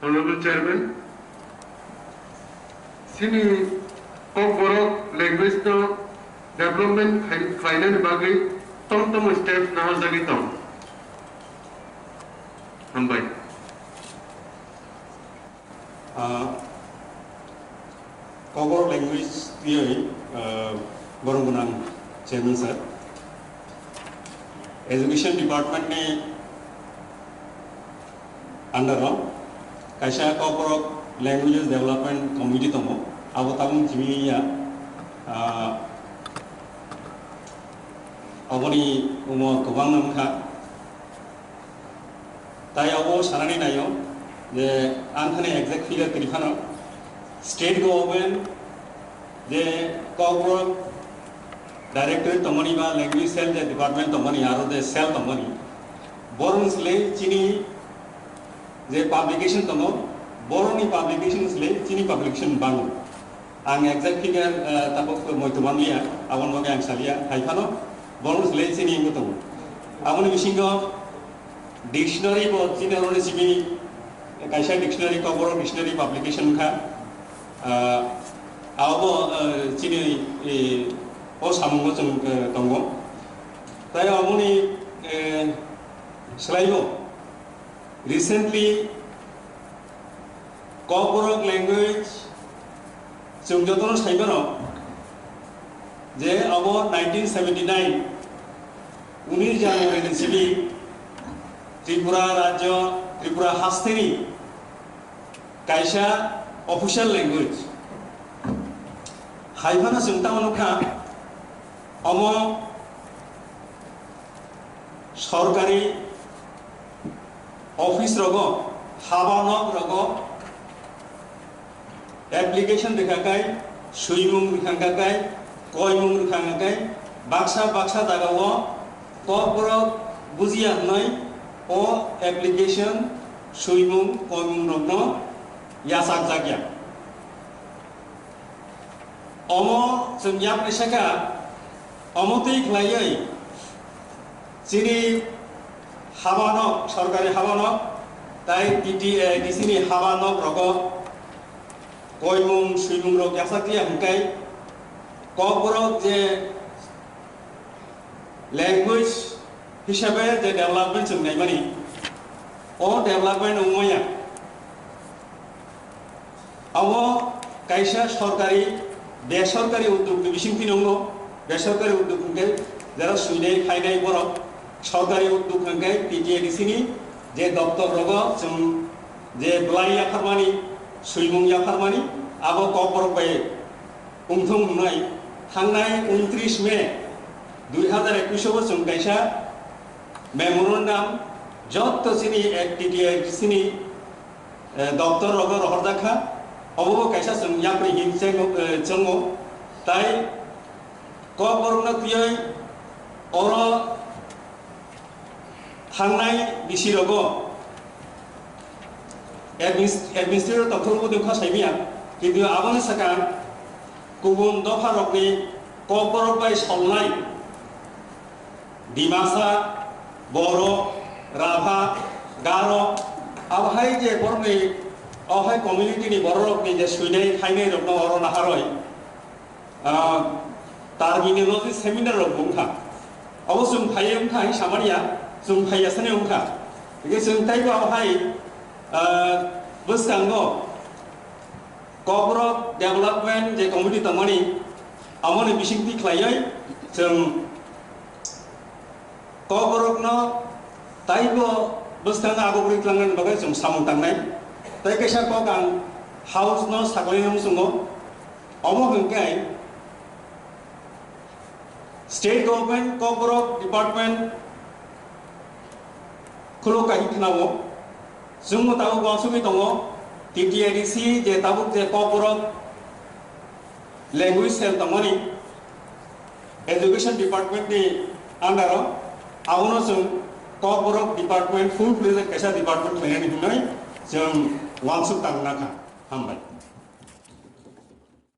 Honorable Chairman, sini borok language no development finance bagi tom steps na jagi tom. Hambai. Cover language theory, Borong Chairman sir. Education department ने under kaisa cover languages development committee tomo abo tabung jimi ya aboni umo gobang namkha tai abo sanani nayo je anthane exact figure krifano state government je cover director tomoni ba language cell je department tomoni aro de cell tomoni borons le chini je publication tomo boroni publications le chini publication bango ang exact figure tapok moituman liya awon moge ang salia haifano borons le chini nguto awon bisingo dictionary bo chini aro sibi kaisa dictionary cover dictionary publication kha abo chini o samungo jong tongo tai amoni slaido recently Coborok language jong jotono saibano je abo 1979 19 January ni sibi Tripura rajyo Tripura hasteni kaisa official language haifana jong tamonokha amo সরকারি office রগো হাবানক রগো application দেখাকাই সুইমুং দেখাকাই কয়মুং দেখাকাই Baksa Baksa দাগাও কপরক বুঝিয়া নয় ও application সুইমুং কয়মুং রগ্ন Yasak জাগিয়া অম जों याप्रेसाका অমতেই খ্লাইयै যিনি হাবানক সরকারি হাবানক তাই ডিসিনি হাবানক রগ কয়মুং সুইমুং রগ ইয়াসাকিয়া হংকাই কবরক যে ল্যাঙ্গুয়েজ হিসাবে যে ডেভেলপমেন্ট जों নাইমানি ও ডেভেলপমেন্ট উময়া আও কাইসা সরকারি বেসরকারি উদ্যোগ বিশিংতি নঙ্গ বেসরকারি উদ্যোগ হংকাই যারা সুইনাই খাইনাই বরক সরকারি উদ্যোগ হংকাই পিটিএডিসিনি যে দপ্তর রগ जों যে ব্লাইয়া ফারমানি সুইমুংয়া ফারমানি আবো কবরক বাই উমথং হুনাই थांनाय 29 मे 2021 जों काइसा मेमोरेंडाम जत्त सिनि टिटिएडिसिनि दप्तर रग रहरदाखा अबो काइसा जों याप्रि हिमसे जोंगो ताई कबरना तियै अर थांनाय बिसिरग एडमिनिस्ट्रेटर दप्तरबो देखा साइमिया किन्तु आबोनि साका गुबुन दफारकनि कबरक बाय सलनाय डिमासा बर' राभा गार' आबहाय जे बरनि अहाय कमिउनिटिनि बर'रकनि जे सुइनाय खायनाय रकन अर नाहारय टार्मिनोलॉजी सेमिनार रक बुंखा अब जों फाय उंखा सामानिया जों फायासने उंखा बिगे जों ताइबो आबहाय बसकांगो कबरक डेभलपमेंट जे कमिटि तमानि आमोनि बिसिंथि ख्लायै जों कबरकनो ताइबो बसकांग आगोब्रि ख्लांगन बागै जों सामु थांनाय ताइ कैसा कगां हाउस न सागलैनो जोंगो अमो हंकाय स्टेट गवर्नमेंट कबरक डिपार्टमेंट खुलो काहि खनावो जों ताबो गसुमि दङो टिटिएडिसि जे ताबुक जे कबरक लैंग्वेज सेल तमानि एजुकेशन डिपार्टमेंट नि अंडर आवनो जों कबरक डिपार्टमेंट फुल फ्लेज कैसा डिपार्टमेंट लायनानै जों वानसुक तांनाखा हामबाय।